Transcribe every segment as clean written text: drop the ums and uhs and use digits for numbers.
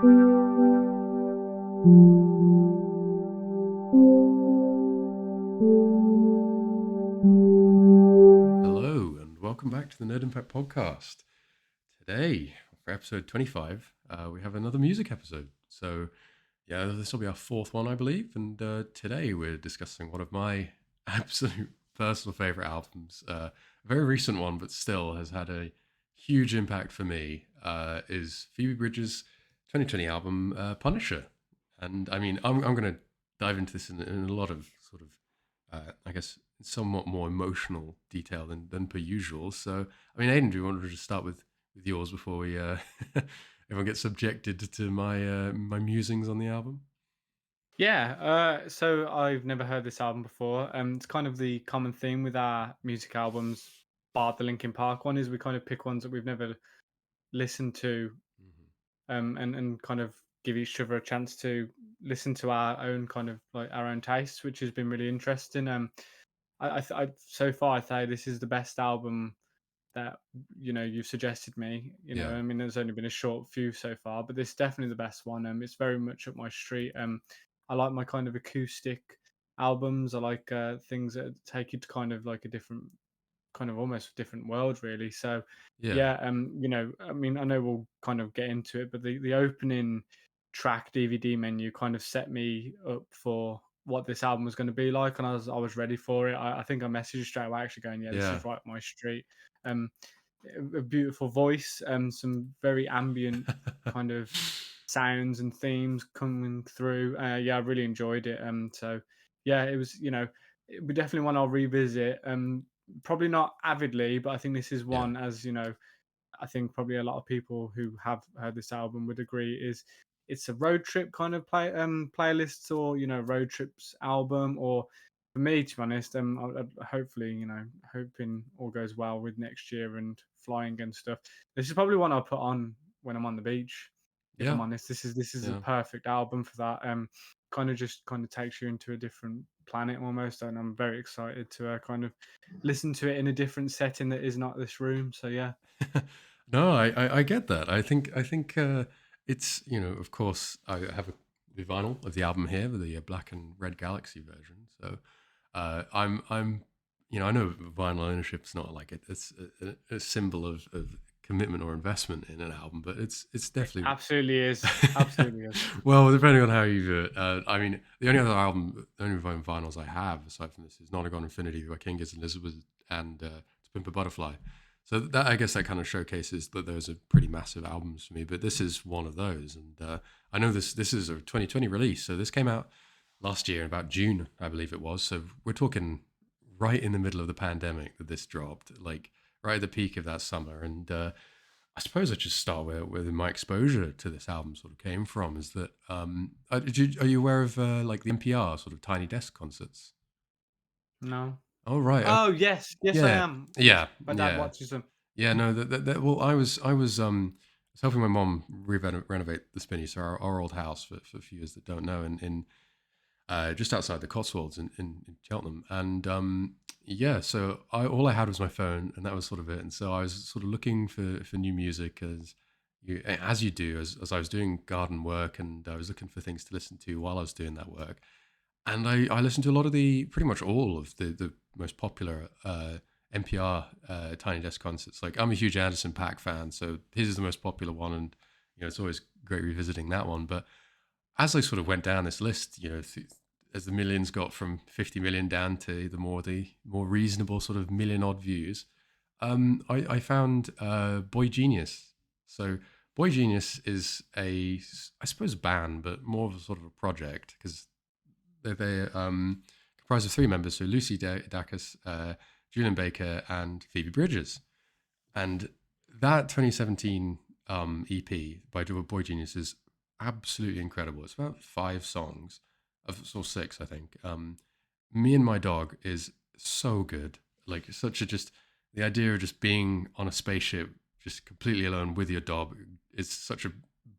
Hello, and welcome back to the Nerd Impact Podcast. Today, for episode 25, we have another music episode. So, yeah, this will be our fourth one, I believe. And today we're discussing one of my absolute personal favorite albums. A very recent one, but still has had a huge impact for me, is Phoebe Bridgers' 2020 album, Punisher. And I mean, I'm going to dive into this in a lot of sort of I guess, somewhat more emotional detail than per usual. So, I mean, Aiden, do you want to just start with yours before we everyone gets subjected to my musings on the album? Yeah, so I've never heard this album before. It's kind of the common theme with our music albums, bar the Linkin Park one, is we kind of pick ones that we've never listened to, Hmm. and kind of give each other a chance to listen to our own kind of like our own tastes, which has been really interesting. So far I say this is the best album that you've suggested me. Yeah, I mean, there's only been a short few so far, but this is definitely the best one. It's very much up my street. I like my kind of acoustic albums. I like things that take you to kind of like a different kind of almost different world, really. So yeah, yeah, I mean, I know we'll kind of get into it, but the opening track DVD menu kind of set me up for what this album was going to be like, and I was ready for it. I think I messaged you straight away, actually going, yeah, this yeah, is right up my street. Um, a beautiful voice and some very ambient kind of sounds and themes coming through. Yeah, I really enjoyed it. So yeah, it was, it would definitely one I'll revisit. Probably not avidly, but I think this is yeah, one, as I think probably a lot of people who have heard this album would agree, is it's a road trip kind of playlists, or road trips album. Or for me, to be honest, hopefully, hoping all goes well with next year and flying and stuff, this is probably one I'll put on when I'm on the beach. If yeah, I'm honest, this is a yeah. perfect album for that. Kind of takes you into a different planet almost, and I'm very excited to kind of listen to it in a different setting that is not this room. So yeah. No, I get that. I think it's of course I have the vinyl of the album here, the black and red Galaxy version. So I'm I know vinyl ownership's not like it's a symbol of commitment or investment in an album, but it's definitely Absolutely is. Absolutely is. well, depending on how you view it. I mean, the only vinyls I have aside from this is Not a Gone Infinity by King Gizzard Lizard and To Pimp a Butterfly. So that I guess that kind of showcases that those are pretty massive albums for me. But this is one of those, and I know this is a 2020 release, so this came out last year in about June, I believe it was. So we're talking right in the middle of the pandemic that this dropped, like right at the peak of that summer, and I suppose I should start where my exposure to this album sort of came from. Is that are you aware of like the NPR sort of Tiny Desk concerts? No. Oh right, Oh, yes. Yes, I yeah, am. yeah, My dad yeah, watches them. yeah. No, well, I was helping my mom renovate the Spinney, so our old house for a few years that don't know, in just outside the Cotswolds in Cheltenham. And yeah, so all I had was my phone, and that was sort of it. And so I was sort of looking for new music as you do, as I was doing garden work, and I was looking for things to listen to while I was doing that work. And I listened to a lot of pretty much all of the most popular NPR Tiny Desk concerts. Like I'm a huge Anderson .Paak fan, so his is the most popular one, and it's always great revisiting that one. But as I sort of went down this list, as the millions got from 50 million down to the more reasonable sort of million odd views, I found Boy Genius. So Boy Genius is I suppose, a band, but more of a sort of a project because they're comprised of three members, so Lucy Dacus, Julian Baker, and Phoebe Bridgers. And that 2017 EP by Boy Genius is absolutely incredible. It's about five songs, or six, I think. Me and My Dog is so good. Like such a just the idea of just being on a spaceship, just completely alone with your dog, is such a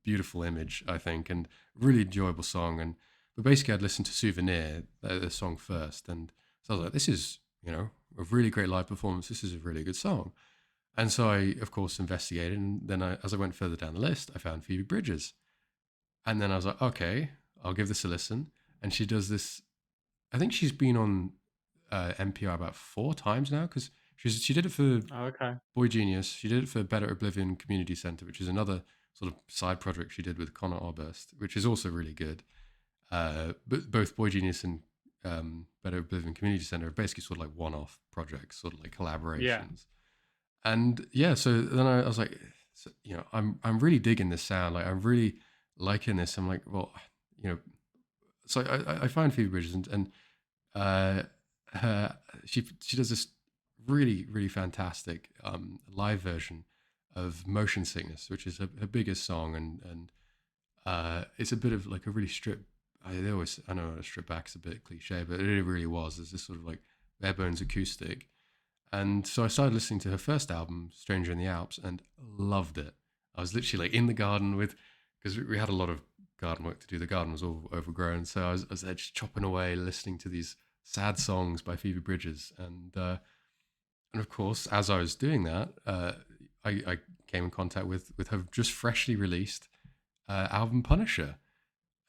beautiful image, I think, and really enjoyable song. And but basically, I'd listened to Souvenir, the song first, and so I was like, this is a really great live performance. This is a really good song. And so I, of course, investigated. And then as I went further down the list, I found Phoebe Bridgers. And then I was like, okay, I'll give this a listen. And she does this. I think she's been on NPR about 4 times now because she did it for Oh, okay. Boy Genius. She did it for Better Oblivion Community Center, which is another sort of side project she did with Connor Oberst, which is also really good. But both Boy Genius and Better Oblivion Community Center are basically sort of like one-off projects, sort of like Yeah. collaborations. And yeah, so then I was like, so, I'm really digging this sound. Like I'm really liking this. I'm like, well, you know, so I find Phoebe Bridgers and uh, her, she does this really fantastic live version of Motion Sickness, which is her biggest song, and it's a bit of like a really stripped. I know strip back's a bit cliche, but it really was. There's this sort of like bare bones acoustic, and so I started listening to her first album, Stranger in the Alps, and loved it. I was literally like in the garden with, because we had a lot of garden work to do. The garden was all overgrown. So I was there just chopping away, listening to these sad songs by Phoebe Bridgers. And of course, as I was doing that, I came in contact with her just freshly released album Punisher.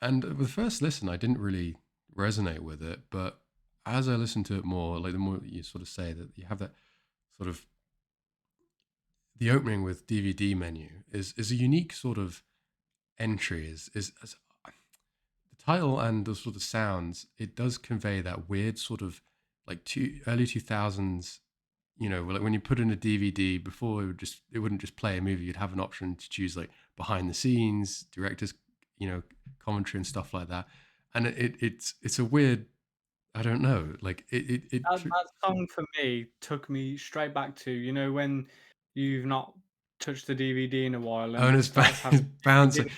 And with the first listen, I didn't really resonate with it. But as I listened to it more, like the more you sort of say that you have that sort of the opening with DVD menu is a unique sort of entry is the title and the sort of sounds. It does convey that weird sort of like early 2000s, like when you put in a DVD before, it wouldn't just play a movie. You'd have an option to choose like behind the scenes directors, commentary and stuff like that. And it's a weird, I don't know, like That song for me took me straight back to, when you've not touched the DVD in a while and and it it's, starts it's having bouncing. it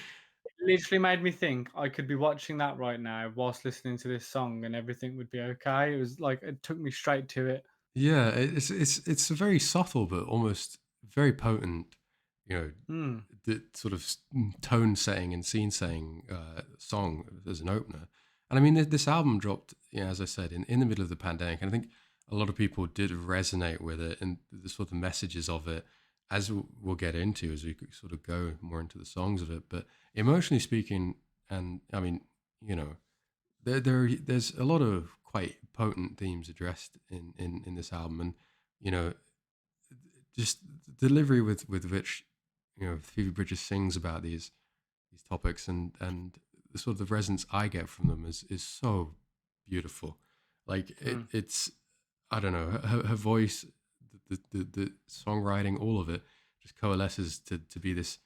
literally made me think I could be watching that right now whilst listening to this song and everything would be okay. It was like it took me straight to it. Yeah, it's a very subtle but almost very potent, you know, Hmm. the sort of tone setting and scene setting song as an opener. And I mean, this album dropped, as I said, in the middle of the pandemic, and I think a lot of people did resonate with it and the sort of messages of it, as we'll get into as we sort of go more into the songs of it. But emotionally speaking, and I mean, you know, there's a lot of quite potent themes addressed in this album, and you know, just the delivery with which Phoebe Bridgers sings about these topics, and the sort of resonance I get from them is so beautiful. Like Hmm. it's I don't know, her voice, the songwriting, all of it just coalesces to be this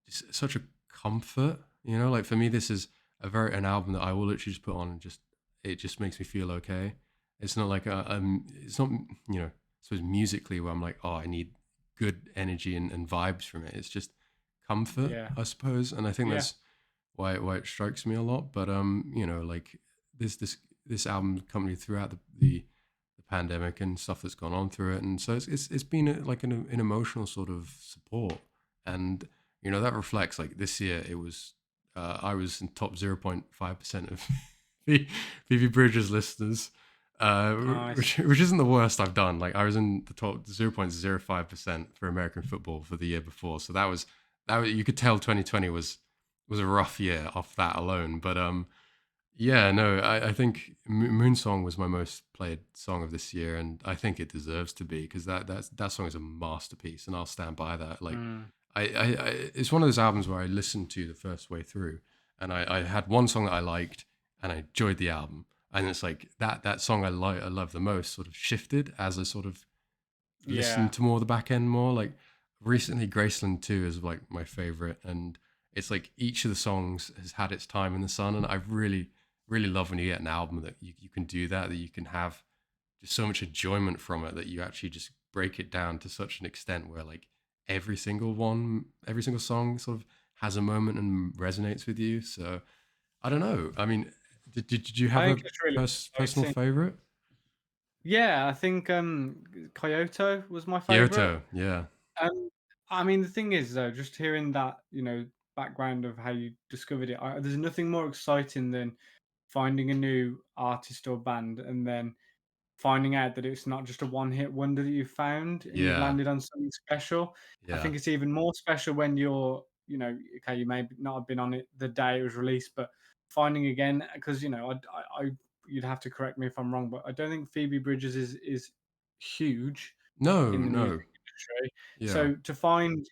just such a comfort. Like for me, this is an album that I will literally just put on and just it just makes me feel okay. It's not like it's not I suppose musically where I'm like, oh, I need good energy and vibes from it. It's just comfort, Yeah. I suppose, and I think Yeah. that's why it strikes me a lot. But like this album accompanied throughout the pandemic and stuff that's gone on through it, and so it's been like an emotional sort of support, and that reflects like this year it was I was in top 0.5% of Phoebe Bridgers listeners, Nice. which isn't the worst I've done. Like I was in the top 0.05% for American football for the year before, so that was you could tell 2020 was a rough year off that alone. But yeah, no, I think Moonsong was my most played song of this year, and I think it deserves to be because that song is a masterpiece, and I'll stand by that. Like, Mm. it's one of those albums where I listened to the first way through, and I had one song that I liked, and I enjoyed the album, and it's like that song I love the most sort of shifted as I sort of Yeah. listened to more of the back end more. Like recently, Graceland Two is like my favorite, and it's like each of the songs has had its time in the sun, and I really love when you get an album that you can do that you can have just so much enjoyment from it that you actually just break it down to such an extent where like every single song sort of has a moment and resonates with you. So I don't know. I mean, did you I have think a it's really personal exciting. favorite? Yeah, I think Kyoto was my favorite. Kyoto, yeah, Um, I mean, the thing is, though, just hearing that, background of how you discovered it, there's nothing more exciting than finding a new artist or band and then finding out that it's not just a one-hit wonder that you found and you've yeah, landed on something special. I yeah, think it's even more special when you're okay, you may not have been on it the day it was released, but finding again, because you'd have to correct me if I'm wrong, but I don't think Phoebe Bridgers is huge No, in the music no. industry. Yeah. So to find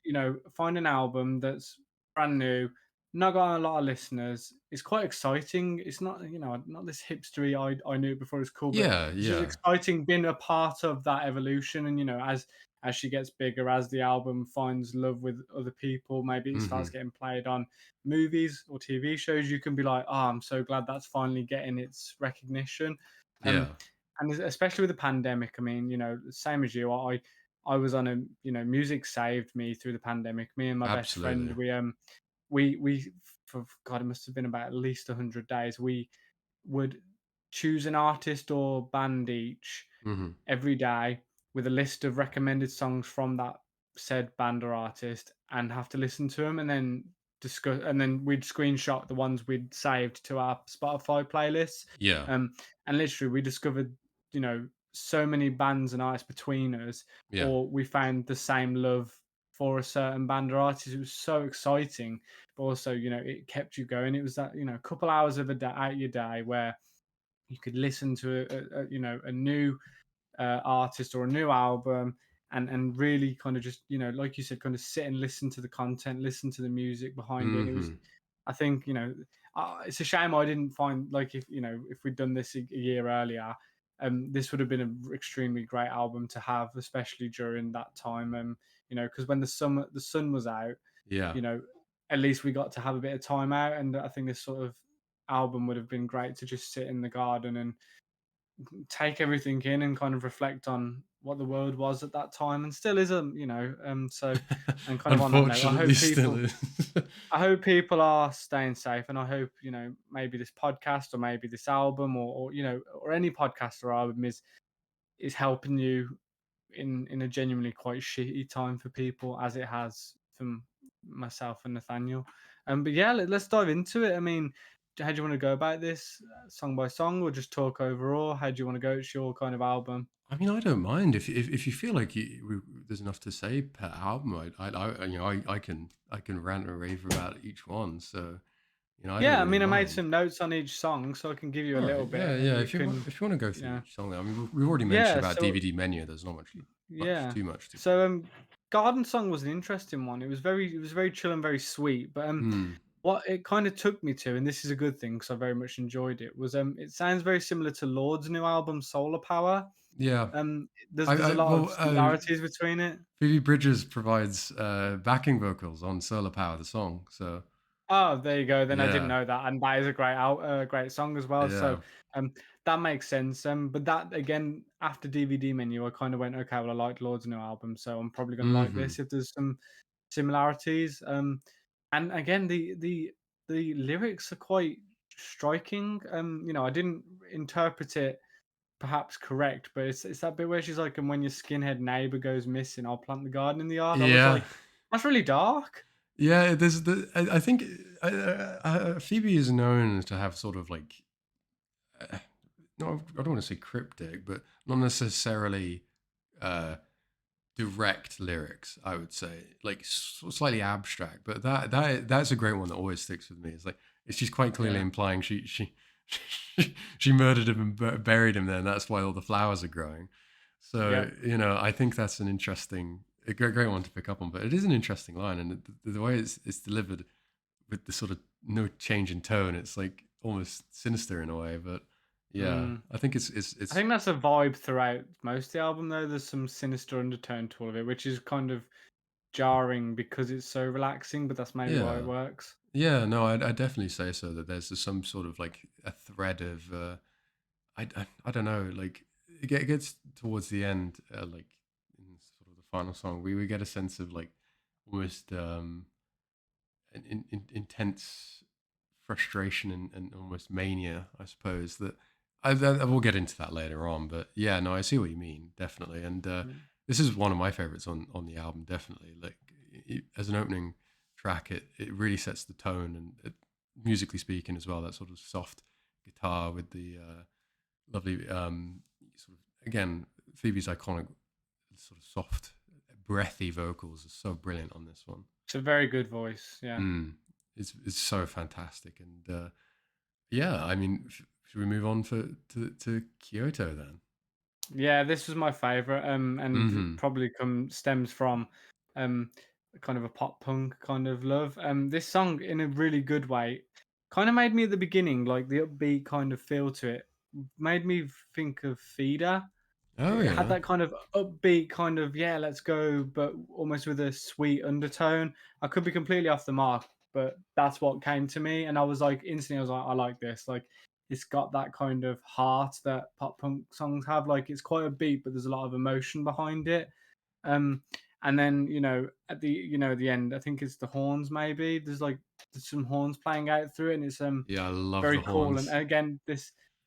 an album that's brand new, not got a lot of listeners, it's quite exciting. It's not, not this hipstery I knew it before it was cool, but Yeah, it's just yeah. exciting being a part of that evolution. And as she gets bigger, as the album finds love with other people, maybe it starts Mhm. getting played on movies or TV shows, you can be like, oh, I'm so glad that's finally getting its recognition. Um, Yeah. and especially with the pandemic, I mean, same as you, I was on music saved me through the pandemic. Me and my best friend, Absolutely. we for God, it must have been about at least 100 days. We would choose an artist or band each Mhm. every day with a list of recommended songs from that said band or artist, and have to listen to them, and then discuss, and then we'd screenshot the ones we'd saved to our Spotify playlists. Yeah. um and literally we discovered so many bands and artists between us, Yeah. or we found the same love for a certain band or artist. It was so exciting, but also it kept you going. It was that a couple hours of a day out of your day where you could listen to a new artist or a new album, and really kind of just like you said, kind of sit and listen to the content, listen to the music behind it. And it was, Mhm. I think, it's a shame I didn't find, like, if we'd done this a year earlier, this would have been an extremely great album to have, especially during that time. Because when the sun was out, Yeah. you know at least we got to have a bit of time out, and I think this sort of album would have been great to just sit in the garden and take everything in and kind of reflect on what the world was at that time and still is. So, and kind of on that note, Unfortunately, still is. I hope people are staying safe, and I hope maybe this podcast, or maybe this album, or any podcast or album is helping you in a genuinely quite shitty time for people, as it has for myself and Nathaniel. But yeah, let's dive into it. I mean, how do you want to go about this, song by song, or just talk overall? How do you want to go? It's your kind of album. I mean, I don't mind if you feel like there's enough to say per album. I can rant and rave about each one. So I don't Yeah, I really mean, I made mind. some notes on each song, so I can give you a All right, little yeah, bit, yeah. and we If you want, can, if you want to go through yeah, each song, I mean, we've already mentioned yeah. about So DVD menu. There's not much yeah, too much to go. so Garden Song was an interesting one. It was very chill and very sweet, but Hmm. what it kind of took me to, and this is a good thing because I very much enjoyed it, was it sounds very similar to Lord's new album, Solar Power. Yeah. There's a lot of Well, similarities between it. Phoebe Bridgers provides backing vocals on Solar Power, the song. So Oh, there you go. Then I didn't yeah, know that, and that is a great song as well. So yeah. um, that makes sense. But that again, after DVD menu, I kind of went, okay, well, I like Lord's new album, so I'm probably going to like Hmm. this if there's some similarities. And again, the lyrics are quite striking. I didn't interpret it perhaps correct, but it's that bit where she's like, "And when your skinhead neighbor goes missing, I'll plant the garden in the yard." I was Yeah. like, "That's really dark." Yeah, I think Phoebe is known to have sort of like, no, I don't want to say cryptic, but not necessarily uh, direct lyrics. I would say like slightly abstract, but that's a great one that always sticks with me. It's she's quite clearly Yeah. implying she murdered him and buried him there, and that's why all the flowers are growing. So Yep. I think that's a great one to pick up on. But it is an interesting line, and the way it's delivered with the sort of no change in tone, it's like almost sinister in a way. But yeah, Mm. I think I it's think that's a vibe throughout most of the album, though. There's some sinister undertone to all of it, which is kind of jarring because it's so relaxing, but that's maybe why it yeah. works. Yeah, no, I'd definitely say so. That there's some sort of like a thread of I don't know, like it gets towards the end, like in sort of the final song, we get a sense of like almost an intense frustration and almost mania, I suppose. That I will get into that later on, but yeah, no, I see what you mean, definitely. And Mm. this is one of my favorites on the album, definitely. Like as an opening track, it really sets the tone, and musically speaking as well. That sort of soft guitar with the lovely sort of again Phoebe's iconic sort of soft, breathy vocals are so brilliant on this one. It's a very good voice. Yeah. Mm. It's so fantastic, and yeah, I mean, should we move on to Kyoto then? Yeah, this was my favorite, and Hmm. probably come stems from um kind of a pop punk kind of love. This song, in a really good way, kind of made me at the beginning, like the upbeat kind of feel to it, made me think of Feeder. Oh It had yeah, that kind of upbeat kind of, yeah, let's go, but almost with a sweet undertone. I could be completely off the mark, but that's what came to me, and I was like, instantly, I was like, I like this. Like, it's got that kind of heart that pop punk songs have. Like, it's quite a beat, but there's a lot of emotion behind it. Um, and then at the end, I think it's the horns. Maybe there's some horns playing out through it, and it's yeah, I love the very cool. And horns. again,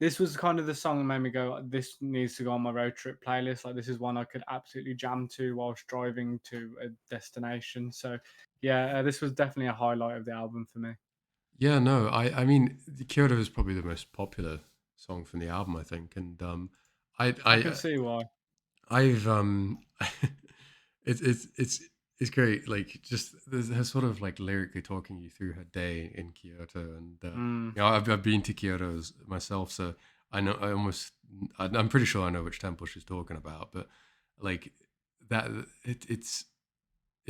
this was kind of the song that made me go, this needs to go on my road trip playlist. Like, this is one I could absolutely jam to whilst driving to a destination. So yeah, this was definitely a highlight of the album for me. Yeah, no, I mean, the Kyoto is probably the most popular song from the album, I think, and I I I can see why. I've it's it's it's it's great. Like, just there's her sort of like lyrically talking you through her day in Kyoto, and Mm, I've been to Kyoto myself, so I know I'm pretty sure I know which temple she's talking about. But like that, it's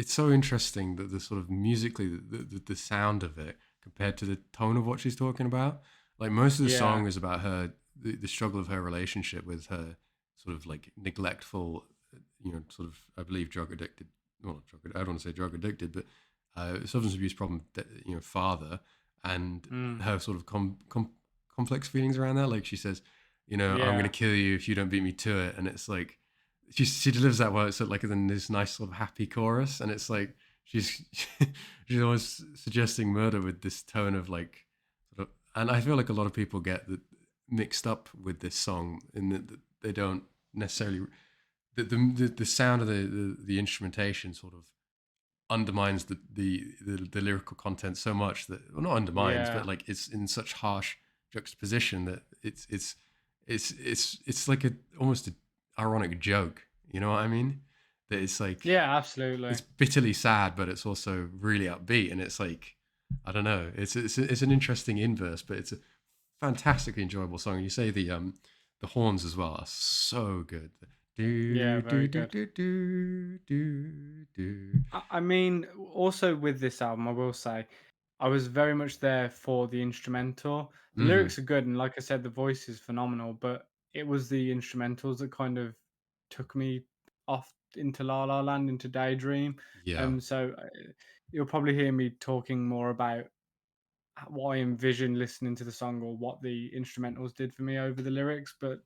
so interesting that the sort of musically the sound of it compared to the tone of what she's talking about. Like, most of the yeah, song is about the struggle of her relationship with her sort of like neglectful, sort of, I believe, drug addicted. Well, not drug. I don't want to say drug addicted, but substance abuse problem. Father, and mm, her sort of complex feelings around that. Like, she says, I'm going to yeah, kill you if you don't beat me to it, and it's like she delivers that well. It's like in this nice sort of happy chorus, and it's like she's she's always suggesting murder with this tone of like sort of. And I feel like a lot of people get that mixed up with this song in that they don't necessarily the sound of the instrumentation sort of undermines the lyrical content so much that, well, not undermines, yeah, but like it's in such harsh juxtaposition that it's like a almost a ironic joke. You know what I mean? That it's like yeah, absolutely. it's bitterly sad, but it's also really upbeat, and it's like, I don't know. It's an interesting inverse, but it's a fantastically enjoyable song. You say the horns as well are so good. Yeah, Do do very do good. do do do do. I mean, also with this album, I will say, I was very much there for the instrumental. The Mm-hmm. lyrics are good, and like I said, the voice is phenomenal. But it was the instrumentals that kind of took me off into La La Land, into Daydream. Yeah. So you'll probably hear me talking more about what I envisioned listening to the song, or what the instrumentals did for me over the lyrics. But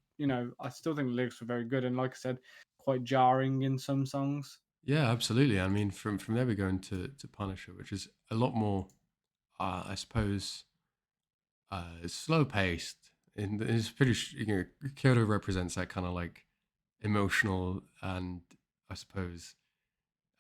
I still think the lyrics were very good, and like I said, quite jarring in some songs. Yeah, absolutely. I mean, from there we go into Punisher, which is a lot more, I suppose, slow paced. And it's pretty, Kyoto represents that kind of like emotional and, I suppose,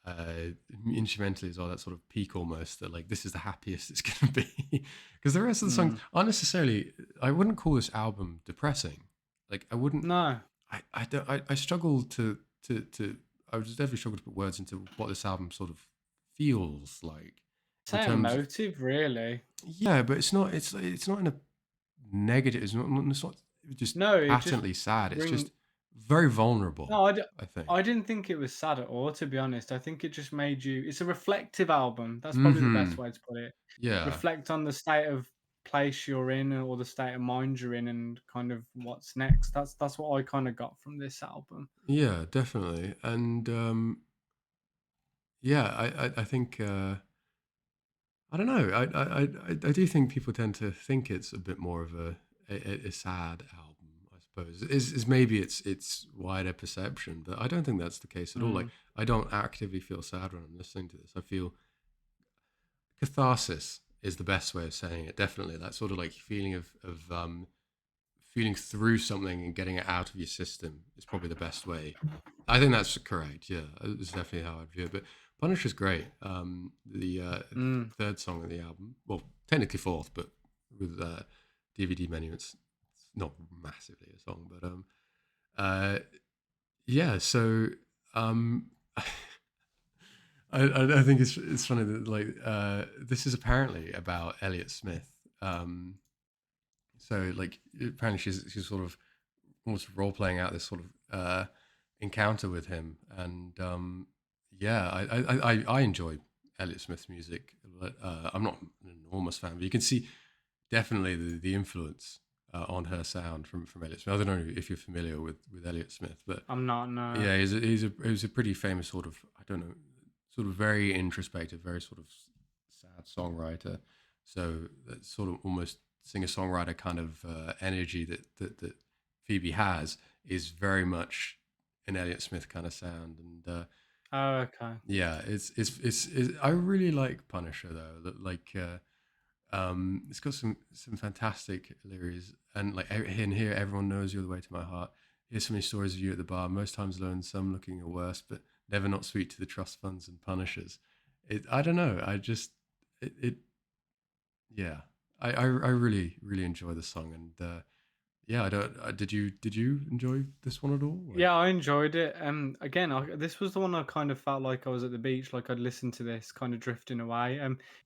uh, instrumentally as well, that sort of peak almost, that like this is the happiest it's going to be. Because the rest of the songs Mm. aren't necessarily, I wouldn't call this album depressing. Like, I wouldn't, No. I don't, I struggle to I would definitely struggle to put words into what this album sort of feels like in Say terms of, emotive, really. yeah, but it's not in a negative. It's not just No, it just patently sad. It's bring just very vulnerable, no, I think. I didn't think it was sad at all, to be honest. I think it just made you it's a reflective album. That's probably the Mm-hmm. best way to put it. Yeah. Reflect on the state of place you're in, or the state of mind you're in, and kind of what's next. That's what I kind of got from this album. Yeah, definitely. And yeah, I think I don't know. I do think people tend to think it's a bit more of a sad album, I suppose. Is maybe it's wider perception, but I don't think that's the case at all. Like, Mm, I don't actively feel sad when I'm listening to this. I feel catharsis is the best way of saying it. Definitely, that sort of like feeling of feeling through something and getting it out of your system is probably the best way. I think that's correct. Yeah, it's definitely how I'd view it. But Punisher's great. The mm. third song of the album, well, technically fourth, but with DVD menu, it's not massively a song, but uh, yeah. So um, I think it's funny that like this is apparently about Elliot Smith. So like apparently she's sort of almost role playing out this sort of encounter with him, and yeah, I enjoy Elliot Smith's music, but I'm not an enormous fan. But you can see definitely the influence on her sound from Elliot Smith. I don't know if you're familiar with Elliot Smith, but I'm not, no. yeah, he's a pretty famous sort of, I don't know, sort of very introspective, very sort of sad songwriter. So that sort of almost singer songwriter kind of energy that Phoebe has is very much an Elliott Smith kind of sound. And Oh, okay. yeah, it's I really like Punisher though. Like it's got some fantastic lyrics, and like in here, everyone knows you're the way to my heart. Here's so many stories of you at the bar, most times alone, some looking your worst, but never not sweet to the trust funds and punishers. I don't know. I just it yeah. I really enjoy the song, and yeah. I don't. Did you enjoy this one at all? Like, Yeah, I enjoyed it. Again, this was the one I kind of felt like I was at the beach, like I'd listened to this, kind of drifting away.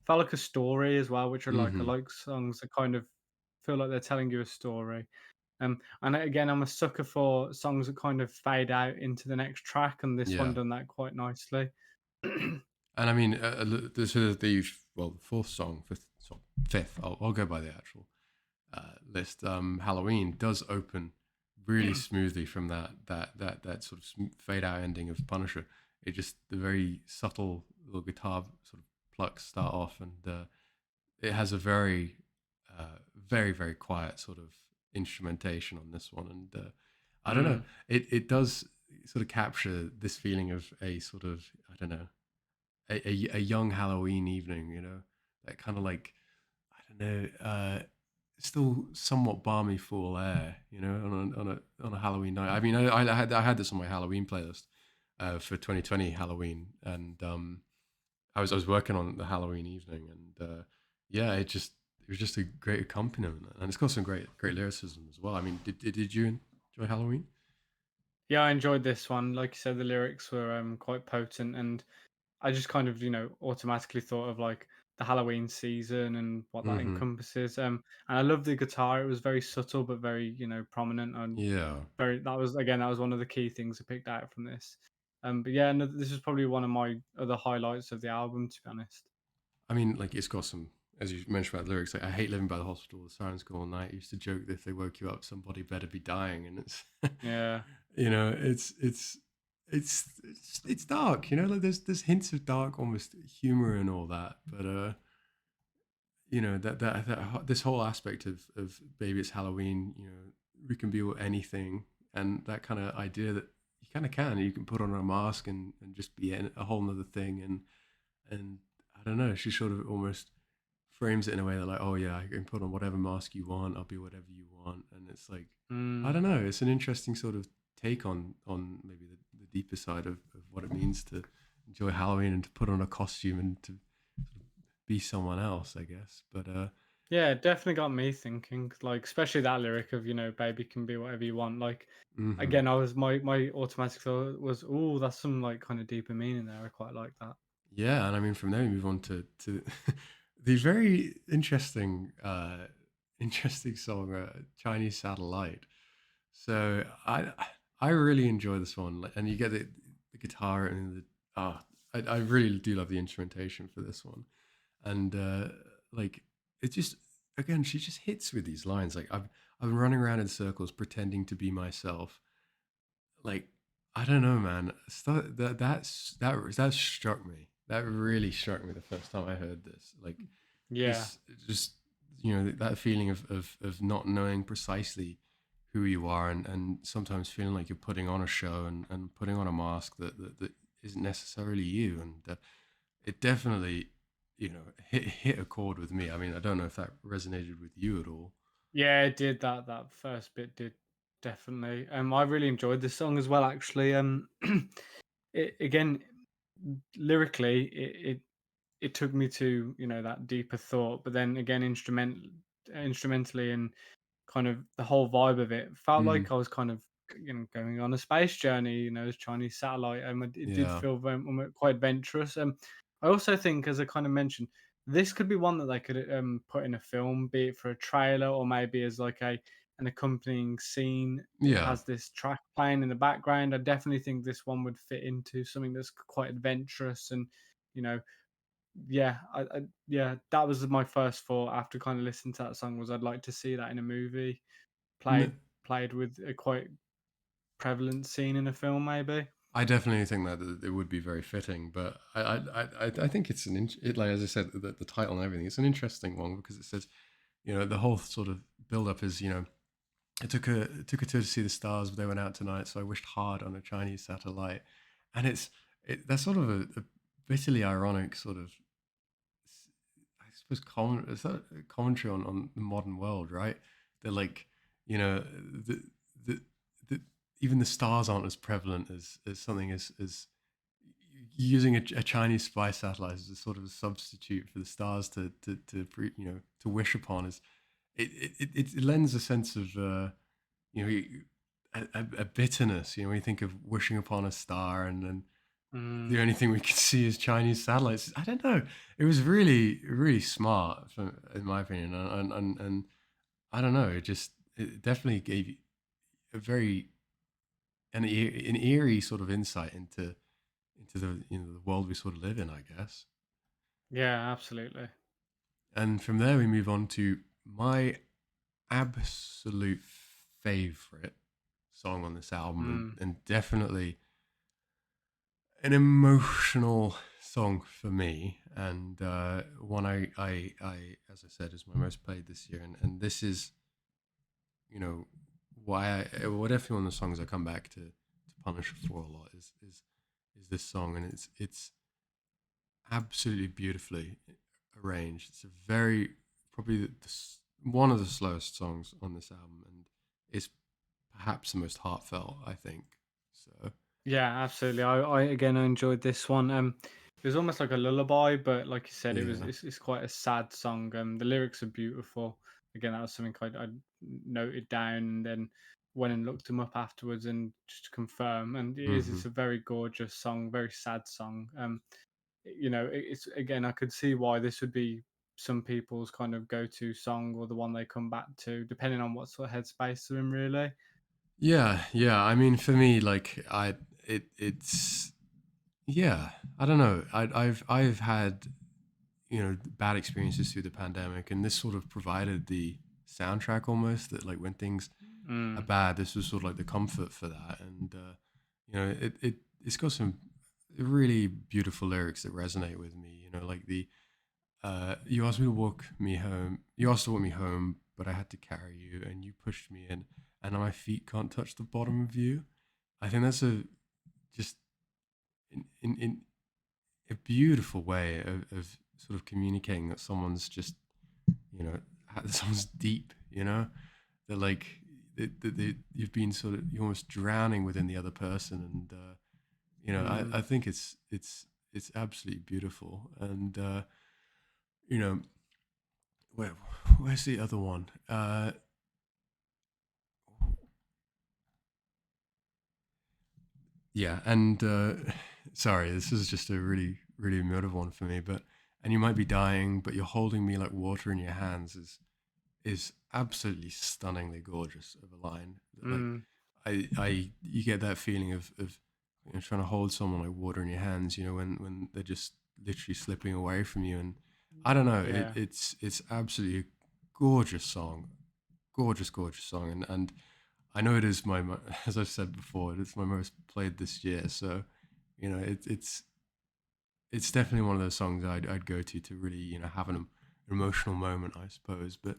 Felt like a story as well, which I hmm like songs that kind of feel like they're telling you a story. And again, I'm a sucker for songs that kind of fade out into the next track, and this one yeah. done that quite nicely. And I mean, so the well, the fourth song, fifth. I'll go by the actual list. Halloween does open really smoothly from that sort of fade out ending of Punisher. It just the very subtle little guitar sort of plucks start off, and it has a very quiet sort of instrumentation on this one, and I don't know. Mm, It does sort of capture this feeling of a sort of, I don't know, a young Halloween evening, that kind of like, I don't know, still somewhat balmy fall air, on a Halloween night. I mean, I had this on my Halloween playlist for 2020 Halloween, and I was working on the Halloween evening, and yeah, it was just a great accompaniment, and it's got some great lyricism as well. I mean, did you enjoy Halloween? yeah, I enjoyed this one. Like you said, the lyrics were quite potent, and I just kind of, automatically thought of like the Halloween season and what that hmm encompasses. And I love the guitar. It was very subtle but very, prominent, and Yeah. very that was one of the key things I picked out from this. But yeah, no, this is probably one of my other highlights of the album, to be honest. I mean, like it's got some, as you mentioned about the lyrics, like I hate living by the hospital. The sirens go all night. I used to joke that if they woke you up, somebody better be dying, and it's, Yeah. it's dark. Like there's hints of dark, almost humor and all that, but this whole aspect of baby, it's Halloween. We can be anything, and that kind of idea that you kind of can. You can put on a mask and just be a whole nother thing, and I don't know. She sort of almost frames it in a way that like, oh yeah, I can put on whatever mask you want. I'll be whatever you want, and it's like, I Mm. don't know. It's an interesting sort of take on maybe the deeper side of what it means to enjoy Halloween and to put on a costume and to sort of be someone else, I guess. But Yeah, it definitely got me thinking, like, especially that lyric of, baby can be whatever you want. Like, mhm. again, I was my automatic thought was, oh, that's some like kind of deeper meaning there. I quite like that. Yeah, and I mean from there we move on to the very interesting interesting song, Chinese Satellite. So I really enjoy this one, and you get the guitar and I really do love the instrumentation for this one, and like it just, again, she just hits with these lines like I've been running around in circles pretending to be myself. Like, I don't know, man. That struck me. That really struck me the first time I heard this. Like, Yeah. just that feeling of not knowing precisely who you are, and sometimes feeling like you're putting on a show and putting on a mask that isn't necessarily you. And it definitely, hit a chord with me. I mean, I don't know if that resonated with you at all. Yeah, it did. That first bit did definitely. I really enjoyed this song as well, actually. It again, lyrically, it took me to, that deeper thought, but then again, instrumentally and kind of the whole vibe of it felt Mm, like I was kind of going on a space journey, as Chinese satellite. It did Yeah. feel quite adventurous. I also think, as I kind of mentioned, this could be one that they could put in a film, be it for a trailer or maybe as like an accompanying scene. It Yeah. has this track playing in the background. I definitely think this one would fit into something that's quite adventurous and, you know, yeah, yeah, that was my first thought after kind of listening to that song was I'd like to see that in a movie, played N- played with a quite prevalent scene in a film, maybe. I definitely think that it would be very fitting, but I think it's like as I said, the title and everything. It's an interesting one because it says, the whole sort of build up is, it took a tour to see the stars, but they went out tonight, so I wished hard on a Chinese satellite, and that's sort of a bitterly ironic sort of, I suppose, is that a commentary on the modern world, right? That like, the the even the stars aren't as prevalent as something as using a Chinese spy satellite as a sort of a substitute for the stars to wish upon is it lends a sense of you know a bitterness, when you think of wishing upon a star and the Mm, only thing we could see is Chinese satellites. I don't know. It was really, really smart, in my opinion, and I don't know. It definitely gave you a very an eerie sort of insight into the world we sort of live in, I guess. yeah, absolutely. And from there, we move on to my absolute favorite song on this album, Mm, and definitely an emotional song for me, and one as I said, is my most played this year, and this is, you know, definitely one of the songs I come back to Punisher for a lot is this song, and it's absolutely beautifully arranged. It's a very probably one of the slowest songs on this album, and it's perhaps the most heartfelt, I think. So yeah, absolutely. I again I enjoyed this one. It was almost like a lullaby, but like you said, yeah. it's quite a sad song. The lyrics are beautiful. Again, that was something I noted down and then went and looked them up afterwards and just to confirm. And Hmm. it's a very gorgeous song, very sad song. It's again, I could see why this would be some people's kind of go-to song or the one they come back to, depending on what sort of headspace they're in, really. Yeah, yeah. I mean, for me, like it's yeah. I don't know. I've had bad experiences through the pandemic, and this sort of provided the soundtrack almost that like when things are Mm, bad, this was sort of like the comfort for that, and it's got some really beautiful lyrics that resonate with me. Like you asked me to walk me home. You asked to walk me home, but I had to carry you, and you pushed me in, and now my feet can't touch the bottom of you. I think that's a just in a beautiful way of sort of communicating that someone's just someone's deep. That like you've been sort of you're almost drowning within the other person, and I mm. think it's absolutely beautiful, and you know where where's the other one? Yeah, and sorry, this is just a really, really emotive one for me. But and you might be dying, but you're holding me like water in your hands is absolutely stunningly gorgeous of a line. Like Mm, you get that feeling of trying to hold someone like water in your hands. When they're just literally slipping away from you, and I don't know, yeah. it's absolutely a gorgeous song, gorgeous, gorgeous song, and I know it is as I've said before, it's my most played this year. So, it's definitely one of those songs I'd go to really have an emotional moment, I suppose. But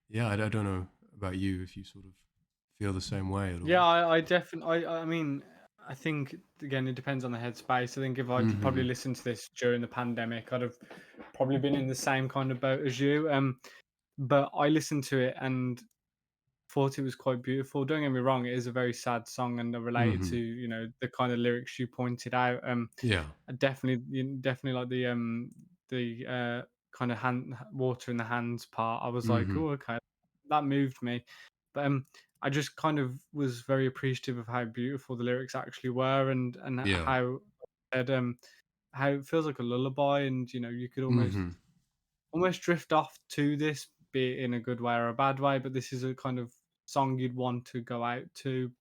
yeah, I don't know about you if you sort of feel the same way at Yeah, all. I definitely. I mean, I think again, it depends on the headspace. I think if I'd probably Hmm. listened to this during the pandemic, I'd have probably been in the same kind of boat as you. But I listened to it and thought it was quite beautiful. Don't get me wrong; it is a very sad song, and related to Hmm. the kind of lyrics you pointed out. Yeah. I definitely like the kind of hand water in the hands part. I was like, Hmm. oh, okay, that moved me. But I just kind of was very appreciative of how beautiful the lyrics actually were, and Yeah. how it feels like a lullaby, and you could Hmm. almost drift off to this, be it in a good way or a bad way. But this is a kind of song you'd want to go out to,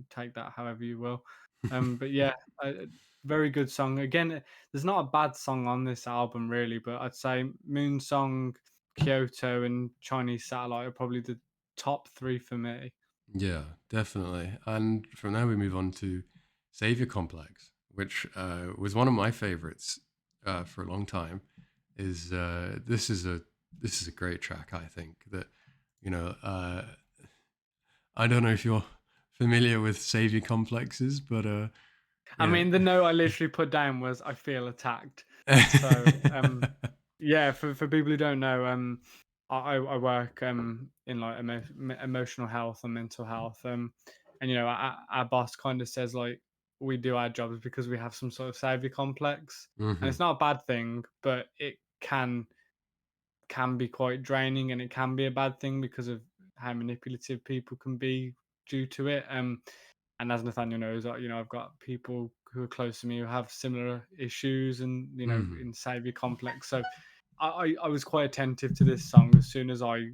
take that however you will. But yeah, a very good song. Again, there's not a bad song on this album really, but I'd say Moon Song, Kyoto, and Chinese Satellite are probably the top three for me. Yeah, definitely. And from there we move on to Savior Complex, which was one of my favorites for a long time. Is this is a great track, I think. That you know, I don't know if you're familiar with Savior complexes, but I you mean, the note I literally put down was "I feel attacked." So, yeah, for people who don't know, I work in like emotional health and mental health, and our boss kind of says like we do our jobs because we have some sort of savior complex, and hmm it's not a bad thing, but it can be quite draining, and it can be a bad thing because of how manipulative people can be due to it. And as Nathaniel knows, I've got people who are close to me who have similar issues, and hmm in savior complex. So I was quite attentive to this song as soon as I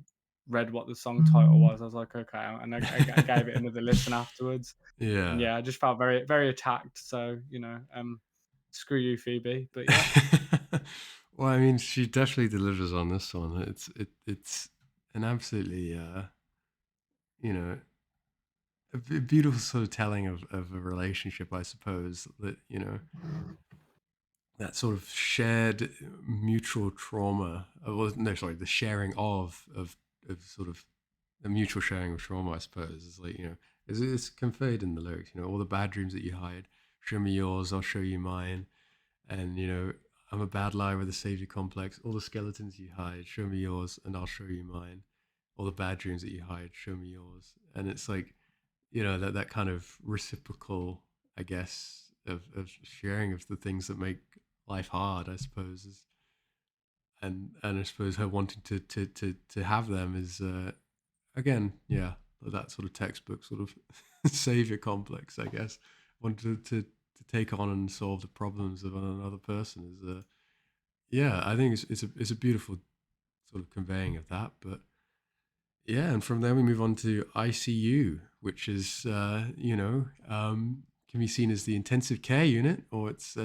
read what the song title was. I was like, okay, and I gave it another listen afterwards, and yeah. yeah, I just felt very very attacked. So screw you, Phoebe. But yeah. Well, I mean, she definitely delivers on this one. It's an absolutely you know beautiful sort of telling of a relationship, I suppose. That that sort of shared mutual trauma. Well, no, sorry, the sharing of sort of the mutual sharing of trauma, I suppose, is like it's conveyed in the lyrics. All the bad dreams that you hide. Show me yours, I'll show you mine. And I'm a bad liar with a savior complex. All the skeletons you hide, show me yours, and I'll show you mine. All the bad dreams that you hide, show me yours. And it's like that kind of reciprocal, I guess, of sharing of the things that make life hard, I suppose, is, and I suppose her wanting to have them is again, yeah, that sort of textbook sort of savior complex, I guess. Wanted to take on and solve the problems of another person is yeah, I think it's a beautiful sort of conveying of that. But yeah, and from there we move on to ICU, which is can be seen as the intensive care unit, or it's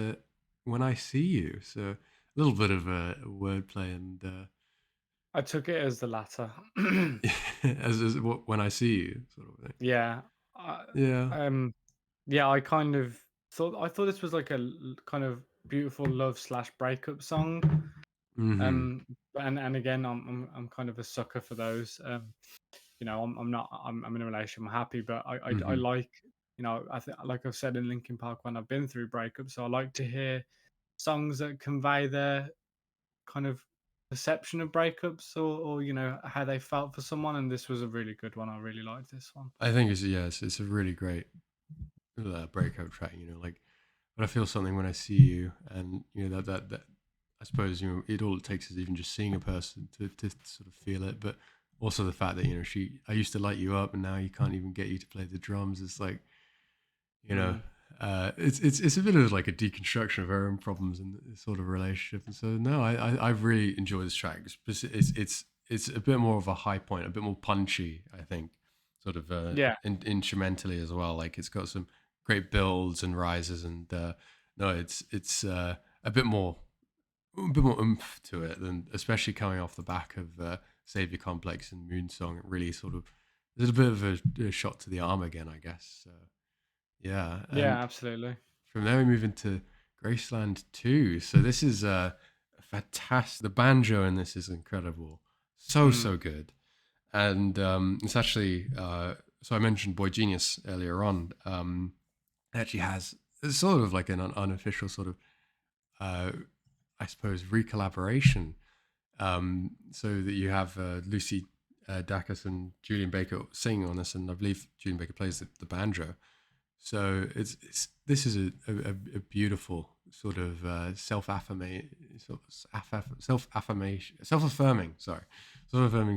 when I see you. So a little bit of wordplay and I took it as the latter. as when I see you sort of thing. Yeah. I Yeah. yeah, I thought this was like kind of beautiful love slash breakup song. Mm-hmm. And again, I'm kind of a sucker for those. I'm not I'm in a relationship, I'm happy, but I Mm-hmm. like, I think, like I've said in Linkin Park, when I've been through breakups, so I like to hear songs that convey their kind of perception of breakups, or how they felt for someone, and this was a really good one. I really liked this one. I think it's yes, it's a really great breakout track. Like when I feel something when I see you, and that I suppose it all it takes is even just seeing a person to sort of feel it, but also the fact that I used to light you up, and now you can't even get you to play the drums. It's like you know. Mm. It's a bit of like a deconstruction of our own problems in this sort of relationship, and so no, I really enjoy this track. It's a bit more of a high point, a bit more punchy, I think, sort of Yeah. instrumentally as well. Like it's got some great builds and rises, and no, it's a bit more oomph to it than, especially coming off the back of Savior Complex and Moon Song. It really sort of there's a bit of a shot to the arm again, I guess. Yeah, Yeah, and absolutely. from there we move into Graceland Two. So this is fantastic. The banjo in this is incredible, Mm. so good, and it's actually so I mentioned Boy Genius earlier on. It actually has it's sort of like an unofficial sort of uh, I suppose recollaboration. So that you have Lucy Dacus and Julian Baker singing on this, and I believe Julian Baker plays the banjo. So it's this is a beautiful sort of self affirming, sorry, self affirming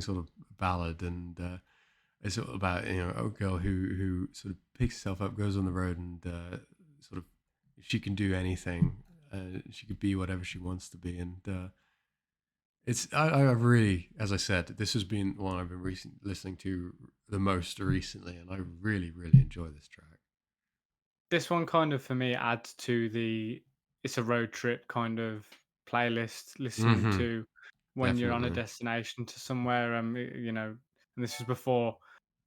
sort of ballad, and It's all about a girl who sort of picks herself up, goes on the road, and sort of she can do anything. She could be whatever she wants to be, and I really, as I said, this has been one I've been listening to the most recently, and I really enjoy this track. This one kind of for me adds to the it's a road trip kind of playlist listening Hmm. to when you're on a Definitely. destination to somewhere. And this was before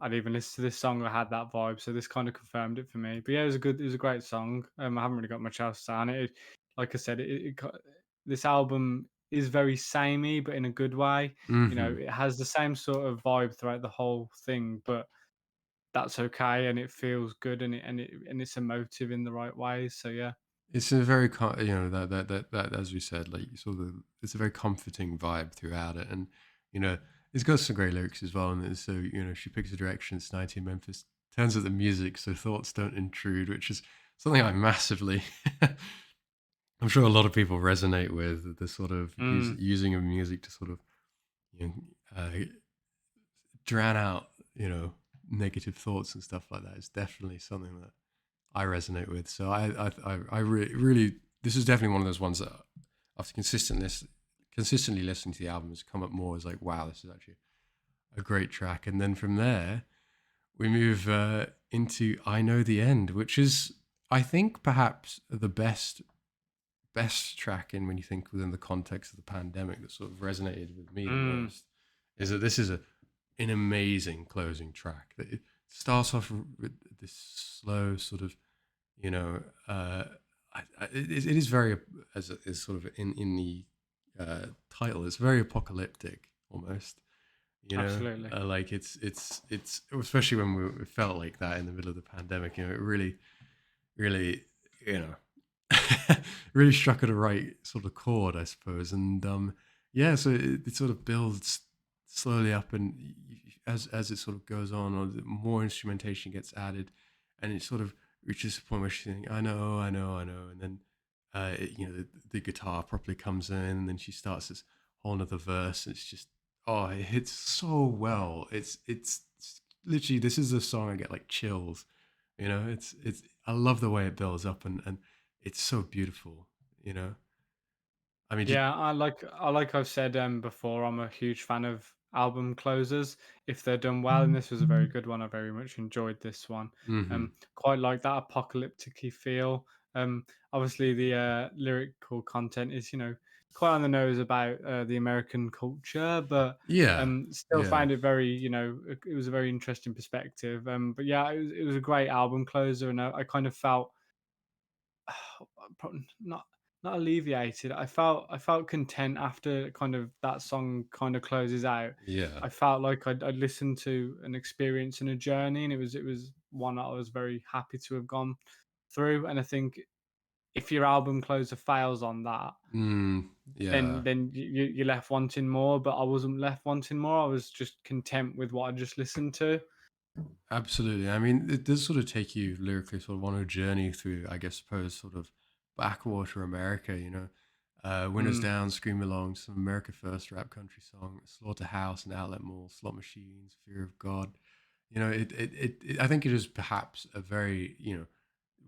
I'd even listened to this song. I had that vibe, so this kind of confirmed it for me. But yeah, it was a great song. I haven't really got much else to say on it. Like I said, this album is very samey, but in a good way. Hmm. It has the same sort of vibe throughout the whole thing, but that's okay, and it feels good, and it's emotive in the right ways. So yeah. It's a very that as we said, like sort of, it's a very comforting vibe throughout it, and you know it's got some great lyrics as well. And so she picks a direction. It's 19 Memphis. Turns up the music so thoughts don't intrude, which is something I massively. I'm sure a lot of people resonate with the sort of Mm, using of music to sort of you know, drown out negative thoughts and stuff like that. It's definitely something that I resonate with. So I really, this is definitely one of those ones that after consistently listening to the album has come up more as like, wow, this is actually a great track. And then from there we move into I Know the End, which is I think perhaps the best track in when you think within the context of the pandemic that sort of resonated with me the mm. most is that this is an amazing closing track that it starts off with this slow sort of you know it is very as is sort of in the title, it's very apocalyptic almost, Absolutely. like it's especially when we felt like that in the middle of the pandemic, it really you know really struck at a right sort of chord, I suppose. And yeah, so it sort of builds slowly up, and as it sort of goes on, or the more instrumentation gets added, and it sort of reaches a point where she's saying, I know," and then the guitar properly comes in, and then she starts this whole other verse, and it's just it hits so well. It's literally, this is a song I get like chills. It's I love the way it builds up, and it's so beautiful. You know, I mean, Yeah, I like I've said before, I'm a huge fan of album closers if they're done well, and this was a very good one. I very much enjoyed this one. mm-hmm. Quite like that apocalyptic feel. Obviously the lyrical content is quite on the nose about the American culture, but Yeah, still yeah, find it very it was a very interesting perspective. But yeah, it was a great album closer, and I kind of felt not alleviated. I felt content after kind of that song kind of closes out. yeah. I felt like I'd listened to an experience and a journey, and it was one that I was very happy to have gone through. And I think if your album closer fails on that, then Yeah. you're left wanting more. But I wasn't left wanting more. I was just content with what I just listened to. Absolutely. I mean, it does sort of take you lyrically sort of on a journey through, I guess, suppose, sort of backwater America, Windows Mm, Down, Scream Along, some America First rap country song, Slaughterhouse and Outlet Mall, Slot Machines, Fear of God. I think it is perhaps a very,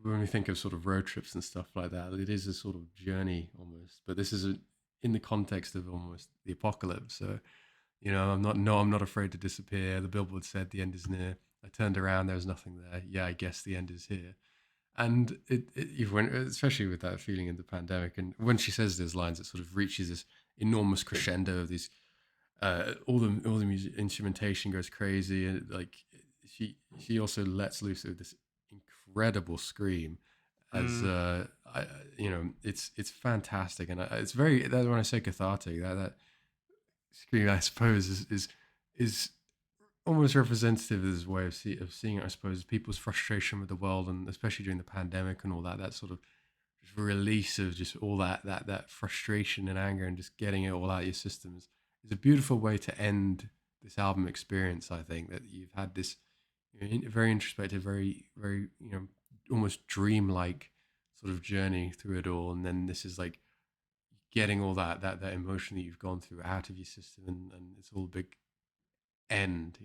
when we think of sort of road trips and stuff like that, it is a sort of journey almost, but this is in the context of almost the apocalypse. So, I'm not afraid to disappear. The billboard said the end is near. I turned around, there was nothing there. Yeah, I guess the end is here. And especially with that feeling in the pandemic, and when she says those lines, it sort of reaches this enormous crescendo of these, all the music instrumentation goes crazy, and like she also lets loose with this incredible scream, as mm. it's fantastic, and it's very, that when I say cathartic, that scream, I suppose, is almost representative of this way of seeing it. I suppose people's frustration with the world, and especially during the pandemic and all that, that sort of just release of just all that frustration and anger, and just getting it all out of your systems is a beautiful way to end this album experience. I think that you've had this very introspective, very almost dreamlike sort of journey through it all, and then this is like getting all that emotion that you've gone through out of your system, and it's all a big end.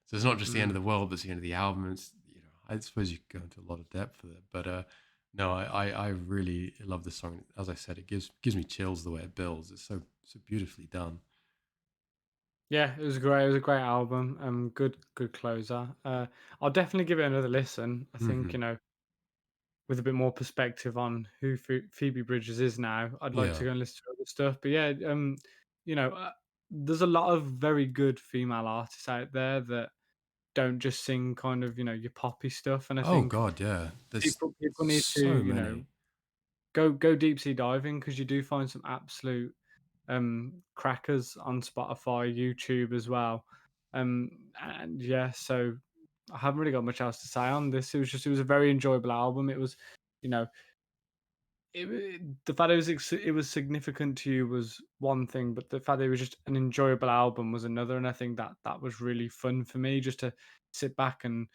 So it's not just the end of Mm. the world, but it's the end of the album. It's, I suppose you could go into a lot of depth with it, but no, I really love this song. As I said, it gives me chills the way it builds. It's so beautifully done. Yeah, it was great. It was a great album. Good closer. I'll definitely give it another listen. I think Hmm. with a bit more perspective on who Phoebe Bridgers is now, I'd like to Yeah. go and listen to other stuff. But yeah, you know, uh, there's a lot of very good female artists out there that don't just sing kind of your poppy stuff. And I Oh think God, yeah. There's people need to so many. go deep sea diving because you do find some absolute crackers on Spotify, YouTube as well. And yeah, so I haven't really got much else to say on this. It was a very enjoyable album. It was, you know, the fact it was significant to you was one thing, but the fact that it was just an enjoyable album was another. And I think that that was really fun for me just to sit back and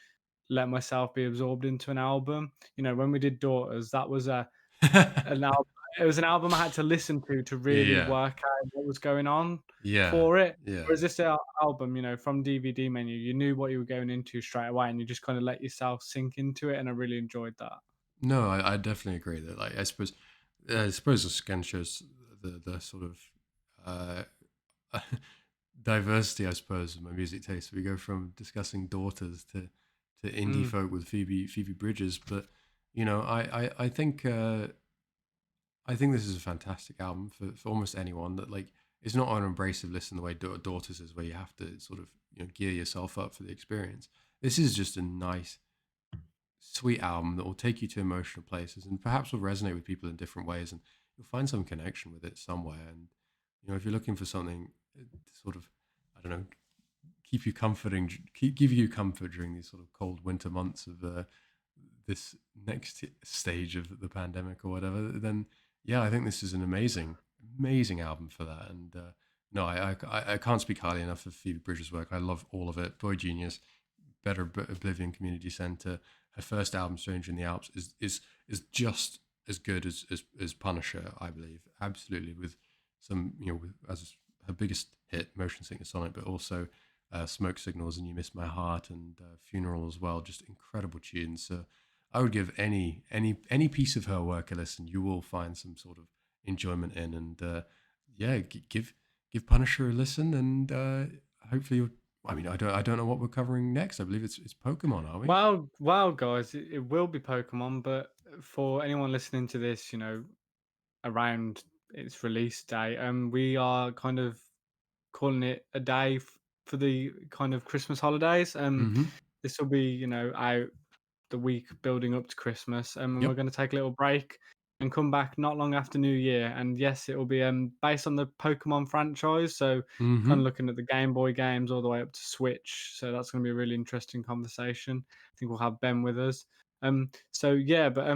let myself be absorbed into an album. When we did Daughters, that was an album. It was an album I had to listen to really Yeah, work out what was going on yeah. for it. Yeah. Whereas this album, from DVD menu, you knew what you were going into straight away, and you just kind of let yourself sink into it, and I really enjoyed that. No, I definitely agree that, like, I suppose this again shows the sort of uh, diversity, I suppose, of my music taste. We go from discussing Daughters to indie Mm. folk with Phoebe Bridgers, but I think this is a fantastic album for almost anyone that, like, it's not an abrasive listen the way Daughters is, where you have to sort of gear yourself up for the experience. This is just a nice, sweet album that will take you to emotional places and perhaps will resonate with people in different ways, and you'll find some connection with it somewhere. And if you're looking for something to sort of, I don't know, give you comfort during these sort of cold winter months of this next stage of the pandemic or whatever, then yeah, I think this is an amazing album for that. And no, I can't speak highly enough of Phoebe Bridgers' work. I love all of it. Boy Genius, Better Oblivion, Community Center. Her first album, Stranger in the Alps, is just as good as Punisher, I believe. Absolutely, with some, as her biggest hit, Motion Sickness Sonic, but also Smoke Signals and You Miss My Heart and Funeral as well. Just incredible tunes. So I would give any piece of her work a listen. You will find some sort of enjoyment in, and yeah, give Punisher a listen, and hopefully you'll. I mean, I don't know what we're covering next. I believe it's Pokemon, are we? Well, guys, it will be Pokemon, but for anyone listening to this, around its release day, we are kind of calling it a day for the kind of Christmas holidays. Mm-hmm. This will be, out the week building up to Christmas, and we're Yep. going to take a little break and come back not long after New Year. And yes, it will be based on the Pokemon franchise, so kind of Mm-hmm. looking at the Game Boy games all the way up to Switch. So that's going to be a really interesting conversation. I think we'll have Ben with us. So yeah, but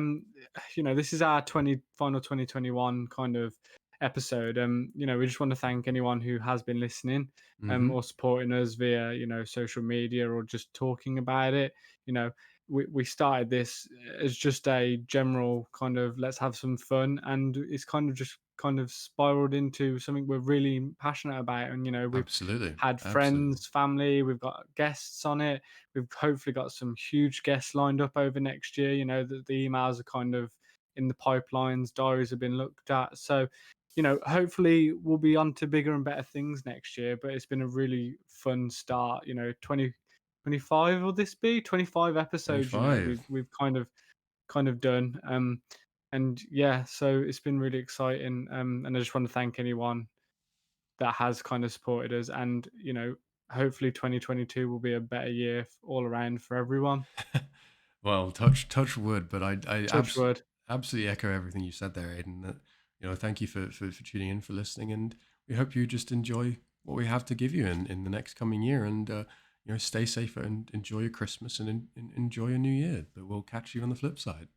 this is our final 2021 kind of episode. We just want to thank anyone who has been listening, Mm-hmm. or supporting us via social media or just talking about it. You know, we started this as just a general kind of let's have some fun, and it's kind of just kind of spiraled into something we're really passionate about. And we've Absolutely. had Absolutely. friends, family, we've got guests on it. We've hopefully got some huge guests lined up over next year. The emails are kind of in the pipelines, diaries have been looked at. So hopefully we'll be on to bigger and better things next year. But it's been a really fun start. 25 will this be 25 episodes, 25. we've kind of done. And yeah, so it's been really exciting. And I just want to thank anyone that has kind of supported us. And hopefully 2022 will be a better year all around for everyone. Well, touch wood, but I Touch wood. absolutely echo everything you said there, Aiden. That, thank you for tuning in, for listening, and we hope you just enjoy what we have to give you in the next coming year, and stay safe and enjoy your Christmas and enjoy your New Year. But we'll catch you on the flip side.